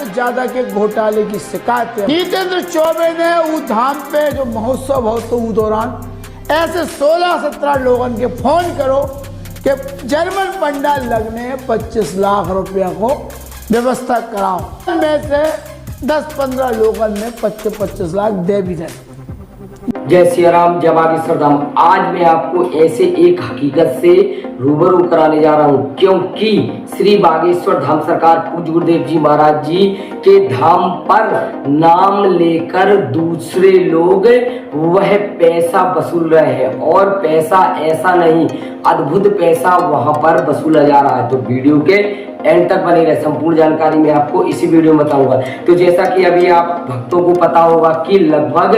ज्यादा के घोटाले की शिकायत है। जितेंद्र चौबे ने उस धाम पे जो महोत्सव हो तो उस दौरान ऐसे 16-17 लोगों के फोन करो कि जर्मन पंडाल लगने 25 लाख रुपया को व्यवस्था कराओ। में से 10-15 लोगों ने 25 लाख दे भी जाए। जय सिया राम, जय बागेश्वर धाम। आज मैं आपको ऐसे एक हकीकत से रूबरू कराने जा रहा हूँ, क्योंकि श्री बागेश्वर धाम सरकार पूज्य गुरुदेव जी महाराज जी के धाम पर नाम लेकर दूसरे लोग वह पैसा वसूल रहे हैं, और पैसा ऐसा नहीं, अद्भुत पैसा वहां पर वसूला जा रहा है। तो वीडियो के एंड तक बने रहे, संपूर्ण जानकारी मैं आपको इसी वीडियो में बताऊंगा। तो जैसा कि अभी आप भक्तों को पता होगा कि लगभग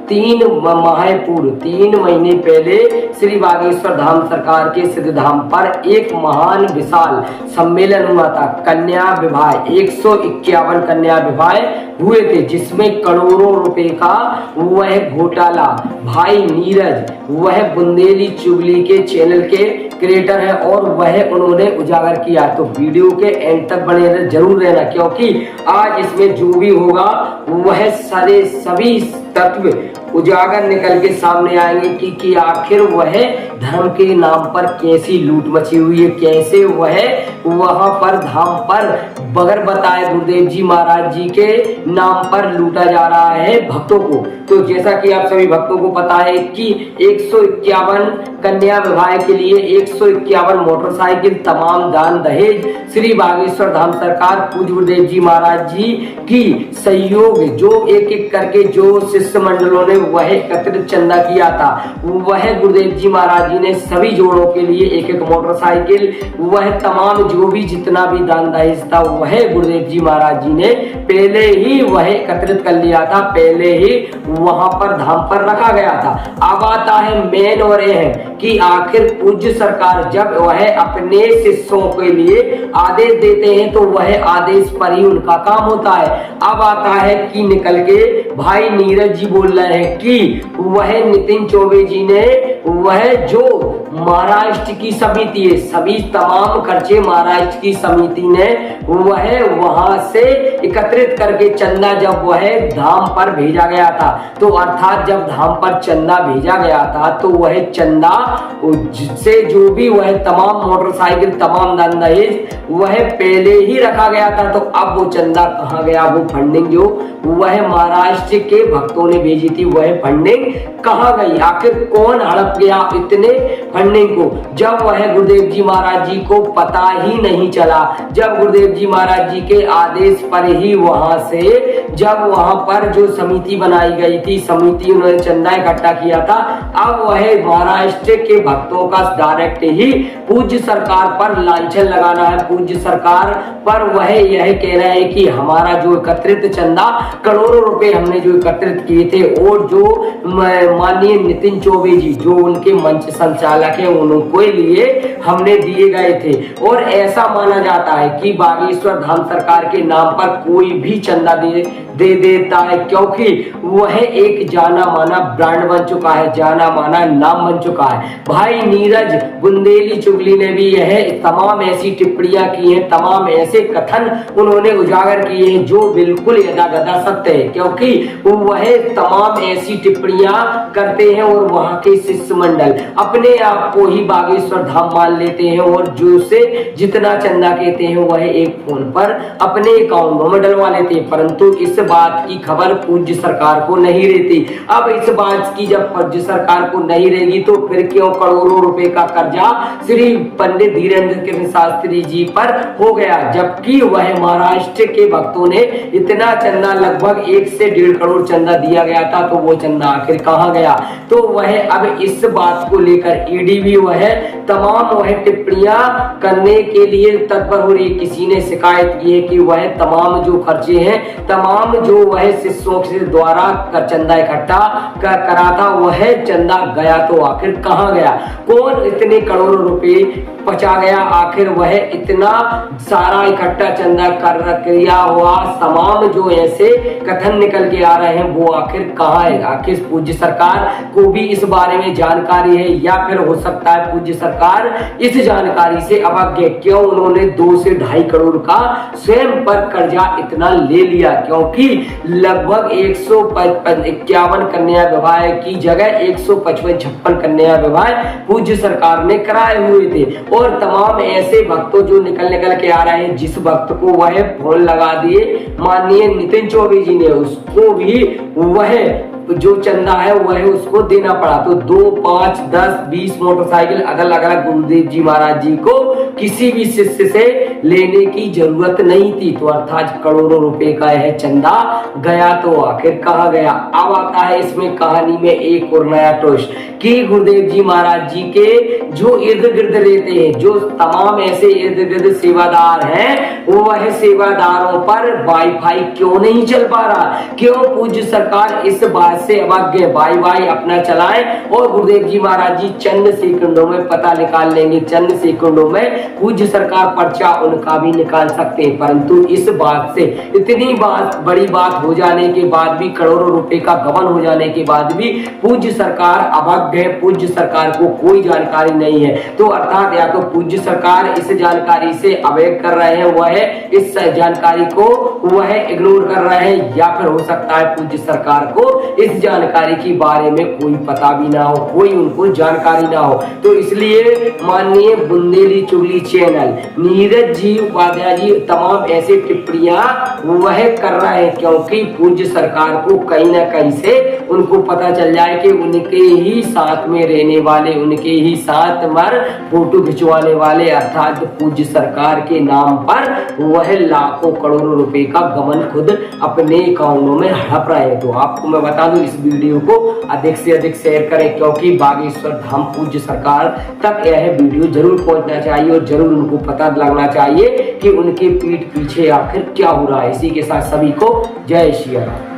3 महीने पहले श्री बागेश्वर धाम सरकार के सिद्ध धाम पर एक महान विशाल सम्मेलन हुआ था। कन्या विवाह 151 कन्या विवाह हुए थे, जिसमें करोड़ों रुपए का वह घोटाला भाई नीरज, वह बुंदेली चुगली के चैनल के क्रिएटर है, और वह उन्होंने उजागर किया। तो वीडियो के एंड तक बने जरूर रहना, क्योंकि आज इसमें जो भी होगा वह सारे सभी तत्व उजागर निकल के सामने आएंगे कि आखिर वह धर्म के नाम पर कैसी लूट मची हुई है, कैसे वह वहां पर धाम पर बगैर बताए गुरुदेव जी महाराज जी के नाम पर लूटा जा रहा है भक्तों को। तो जैसा कि आप सभी भक्तों को पता है कि 151 कन्या विवाह के लिए 151 मोटरसाइकिल, तमाम दान दहेज श्री बागेश्वर धाम सरकार पूज्य गुरुदेव जी महाराज जी की सहयोग, जो एक एक करके जो शिष्य मंडलों ने वह एकत्रित चंदा किया था, वह गुरुदेव जी महाराज जी ने सभी जोड़ों के लिए एक एक मोटरसाइकिल, वह तमाम जो भी जितना भी दान दहेज था वह गुरुदेव जी महाराज जी ने पहले ही वह एकत्रित कर लिया था, पहले ही वहां पर धाम पर रखा गया था। अब आता है मेन, और यह है कि आखिर पूज्य सरकार जब वह अपने शिष्यों के लिए आदेश देते हैं तो वह आदेश पर ही उनका काम होता है। अब आता है कि निकल के भाई नीरज जी बोल रहे हैं कि वह नितिन चौबे जी ने वह जो महाराष्ट्र की समिति है, सभी तमाम खर्चे महाराष्ट्र की समिति ने वह वहां से एकत्रित करके चंदा जब वह धाम पर भेजा गया था, तो अर्थात जब धाम पर चंदा भेजा गया था तो वह चंदा जिससे जो भी वह तमाम मोटरसाइकिल, तमाम दान दहेज वह पहले ही रखा गया था। तो अब वो चंदा कहाँ गया, वो फंडिंग जो वह महाराष्ट्र के भक्तों ने भेजी थी वह फंडिंग कहाँ गई, आखिर कौन हड़प गया इतने फंडिंग को, जब वह गुरुदेव जी महाराज जी को पता ही नहीं चला। जब गुरुदेव जी महाराज जी के आदेश पर ही वहां से जब वहां पर जो समिति बनाई गई थी, समिति उन्होंने चंदा इकट्ठा किया था, अब वह महाराष्ट्र के भक्तों का डायरेक्ट ही पूज्य सरकार पर लांछन लगाना है। पूज्य सरकार पर वह यह कह रहे हैं कि हमारा जो एकत्रित चंदा करोड़ों रुपए हमने जो एकत्रित किए थे, और जो माननीय नितिन चौबे जी जो उनके मंच संचालक है उनको लिए हमने दिए गए थे। और ऐसा माना जाता है कि बागेश्वर धाम सरकार के नाम पर कोई भी चंदा दे देता है, क्योंकि वह एक जाना माना ब्रांड बन चुका है, जाना माना नाम बन चुका है। भाई नीरज बुंदेली चुगली ने भी यह तमाम ऐसी टिप्पणियां की हैं, तमाम ऐसे कथन उन्होंने उजागर किए हैं जो बिल्कुल यदागदा सत्य है, क्योंकि वह तमाम ऐसी टिप्पणियां करते हैं और वहां के शिष्य मंडल अपने आप को ही बागेश्वर धाम मान लेते हैं, और जो से जितना चंदा कहते हैं वह एक फोन पर अपने अकाउंट में डलवा लेते हैं। परंतु इस बात की खबर पूज्य सरकार को नहीं रहती। अब इस बात की जब पूज्य सरकार को नहीं रहेगी तो फिर क्यों करोड़ों रुपए का कर्जा श्री पंडित धीरेन्द्र कृष्ण शास्त्री जी पर हो गया, जबकि वह महाराष्ट्र के भक्तों ने इतना चंदा लगभग 1 से 1.5 करोड़ चंदा दिया गया था, तो वो चंदा आखिर कहाँ गया। तो वह अब इस बात को लेकर ईडी भी वह तमाम वह टिप्पणियां करने के लिए तत्पर हो रही। किसी ने शिकायत की है कि वह तमाम जो खर्चे हैं, तमाम जो वह शिष्यों के द्वारा चंदा इकट्ठा करा था वह चंदा गया तो आखिर कहाँ गया, कौन इतने करोड़ों रुपए पचा गया? आखिर वह इतना सारा इकट्ठा चंदा कर किया हुआ तमाम जो ऐसे कथन निकल के आ रहे हैं वो आखिर कहाँ है? आखिर पूज्य सरकार को भी इस बारे में जानकारी है या फिर हो सकता है पूज्य सरकार इस जानकारी से अवज्ञ? क्यों उन्होंने 2 से 2.5 करोड़ का स्वयं पर कर्जा इतना ले लिया? क्योंकि लगभग 151 कन्या विवाह की जगह 155-56 कन्या विवाह पूज्य सरकार ने कराए हुए थे। और तमाम ऐसे भक्तों जो निकल के आ रहे हैं, जिस भक्त को वह फोन लगा दिए माननीय नितिन चौबे जी ने, उसको भी वह जो चंदा है वह उसको देना पड़ा। तो 2, 5, 10, 20 मोटरसाइकिल अलग अलग गुरुदेव जी महाराज जी को किसी भी शिष्य से लेने की जरूरत नहीं थी। तो अर्थात करोड़ों रुपए का यह चंदा गया तो आखिर कहाँ गया? अब आता है इसमें कहानी में एक और नया ट्विस्ट कि गुरुदेव जी महाराज जी के जो इर्द गिर्द रहते हैं, जो तमाम ऐसे इर्द गिर्द सेवादार हैं, वह सेवादारों पर वाईफाई क्यों नहीं चल पा रहा? क्यों पूज्य सरकार इस बात से अवज्ञ? वाई अपना चलाएं और गुरुदेव जी महाराज जी चंद सेकंडों में पता निकाल लेंगे, चंद सेकंडों में पूज्य सरकार पर्चा उनका भी निकाल सकते हैं। परंतु इस बात से इतनी बड़ी बात हो जाने के बाद भी, करोड़ों रुपए का गबन हो जाने के बाद भी पूज्य सरकार अवज्ञ है, पूज्य सरकार को कोई जानकारी नहीं है। तो अर्थात या तो पूज्य सरकार इस जानकारी से अवैध कर रहे हैं, वह इस जानकारी को वह इग्नोर कर रहे हैं, या फिर हो सकता है पूज्य सरकार को इस जानकारी के बारे में कोई पता भी ना हो, कोई उनको जानकारी ना हो। तो इसलिए माननीय बुंदेली चुगली चैनल नीरज जी उपाध्याय जी तमाम ऐसे टिप्पणियां वह कर रहे हैं, क्योंकि पूज्य सरकार को कहीं ना कहीं से उनको पता चल जाए कि उनके ही साथ में रहने वाले, उनके ही साथ मर फोटो खिंचवाने वाले अर्थात पूज्य सरकार के नाम पर वह लाखों करोड़ों रुपए का गबन खुद अपने अकाउंटों में हड़प रहे हैं। तो आपको मैं बता दूं, इस वीडियो को अधिक से अधिक शेयर करें, क्योंकि बागेश्वर धाम पूज्य सरकार तक यह वीडियो जरूर पहुंचना चाहिए और जरूर उनको पता लगना चाहिए कि उनके पीठ पीछे आखिर क्या हो रहा है। इसी के साथ सभी को जय श्री राम।